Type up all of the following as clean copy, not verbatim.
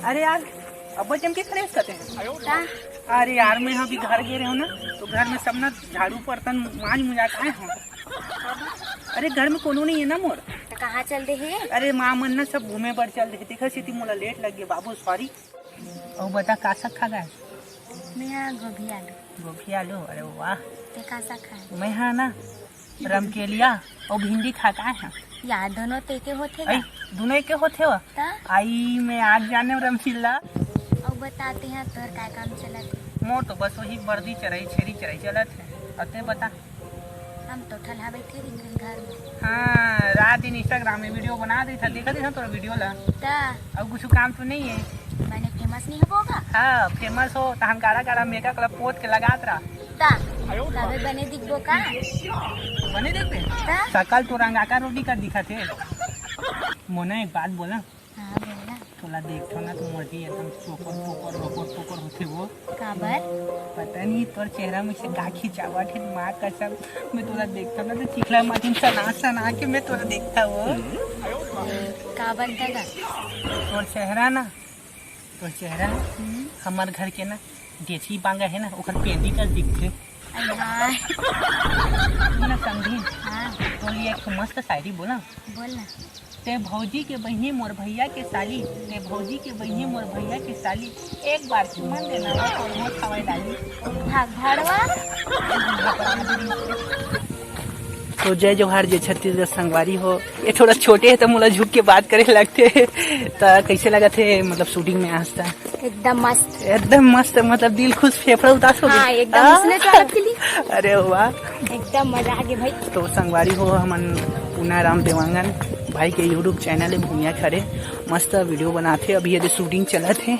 अरे यार अब जम के खड़े करते हैं। अरे यार मैं अभी घर गए रहे हो ना, तो घर में सब ना झाड़ू बर्तन मांझ मुझा आए हो। अरे घर में कोनो नहीं है ना मोर। तो कहाँ चल दे है? अरे माँ मन ना सब घूमे पर चल रहे। देखा सीधी मोला लेट लग गया बाबू, सॉरी। और बता का सा खा गए? मैं गोभी आलू। गोभी आलू, अरे वाह। ते का सा खाए? मैं हाँ ना रमकेलिया और भिंडी खा का है। यार दोनों ते के होते आई दोनों एक होते हो। आई मैं आज जाने रमचिल्ला और बताते हैं तोर का काम चलत है। मोर तो बस वही वर्दी चराई छेरी चराई चलत है। अते बता। हम तो ठल्हा बैठे रही घर में। हाँ रात दिन इंस्टाग्राम में वीडियो बना दी था, देखा था तोरा वीडियो ला। अब कुछ काम तो नहीं है। मैंने फेमस नहीं होगा। हाँ फेमस हो तो हम कारा कारा मेकअप क्लब पोत के लगात रहा। तबे बने दिखबो का? बने देखते सकल तो रंगाका रोटी का दिखा थे। मोना एक बात बोला। हाँ बोलना। थोड़ा देखो ना तो मोटी एकदम चोकर पोकर रोकर पोकर होते वो। काबर? पता नहीं तोर चेहरा में से का खिंचावट है। माँ कसम मैं तोरा देखता ना तो चिखला माटी सना सना के मैं तोरा देखता वो। काबर दादा? तोर चेहरा ना, तोर चेहरा हमारे घर के ना देसी बांगा है ना ओकर पेंदी का दिखते ना समझी। हाँ तो ये एक मस्त शायरी बोला। बोलना। ते भौजी के बहिनी मोर भैया के साली, ते भौजी के बहिनी मोर भैया के साली, एक बार चुम्मा देना और मोर खवाई डाली। घड़वा तो जय जोहार जय छत्तीसगढ़ संगवारी हो। ये थोड़ा छोटे है तो मुला झुक के बात करे लगते है। तो कैसे लगा थे मतलब शूटिंग में आज तक? एकदम मस्त, एकदम मस्त, मतलब दिल खुश फेफड़ा उदास हो गया। हाँ, एकदम इसने चालत के लिए। अरे वाह एकदम मजा आ गया भाई। तो संगवारी हो हमन पुना राम देवांगन भाई के यूट्यूब चैनल है भूमिया खरे मस्त वीडियो बनाते। अभी यदि शूटिंग चलत है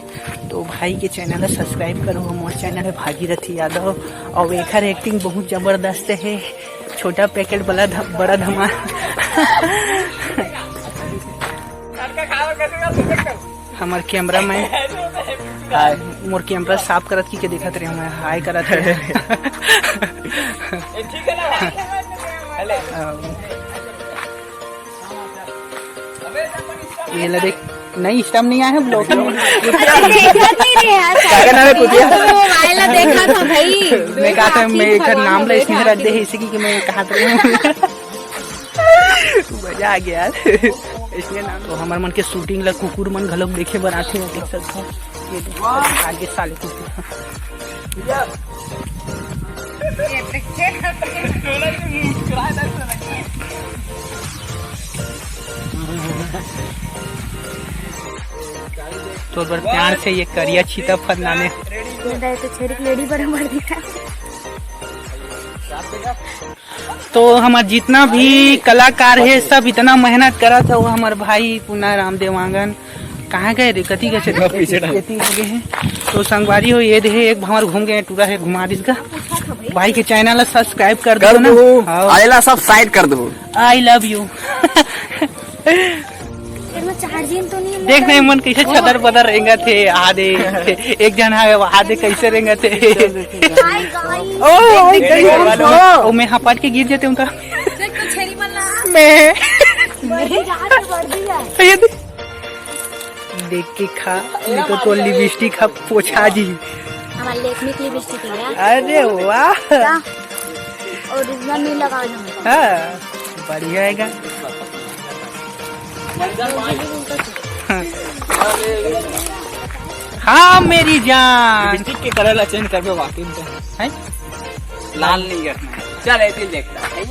तो भाई के चैनल सब्सक्राइब करो। हमारे चैनल है भागीरथी यादव और एकर एक्टिंग बहुत जबरदस्त है। छोटा पैकेट बड़ा बड़ा धमाल। हमार कैमरा में मोर कैमरा साफ करत की के देखत रहे मैं हाय करत है। ये ला देख नहीं स्टम नहीं आया है ब्लॉग में। देखा था भाई, मैं कहा था मैं एक नाम ला इसमें रख दे इसी की मैं कहा था। मजा आ गया यार इसलिए नाम। तो हमारे मन के शूटिंग ला कुकुर मन घलोक देखे बनाते हो देख सकते हो। ये देखो आगे साले कुकुर। तो बड़ प्यार से ये करिया छीता फरनाने तो छेरिक लेडी बड़ा मर दिया। तो हमार जितना भी कलाकार है सब इतना मेहनत करा था। वो हमारे भाई पुना राम देवांगन कहाँ गए रे कति कैसे पीछे गए हैं। तो संगवारी हो ये दे एक भंवर घूम गए टूरा है घुमा दिस का। भाई के चैनल सब्सक्राइब कर दो ना। आइला सब साइड कर दो। I love you. चार्जिंग तो नहीं देख नहीं मन कैसे छदर बदर रहेंगे थे आधे एक जन है आधे कैसे रहेंगे थे। ओ मैं हपट के गिर जाते उनका मैं देख के खा नहीं तो लिपस्टिक खा पोछा जी। हमारे लेखनिक लिपस्टिक है। अरे वाह ओरिजिनल नहीं लगाना। हाँ बढ़िया है। हाँ मेरी जान लिपस्टिक के कलर चेंज कर दो वाकई में है लाल नहीं करना। चल ऐसे देखता है।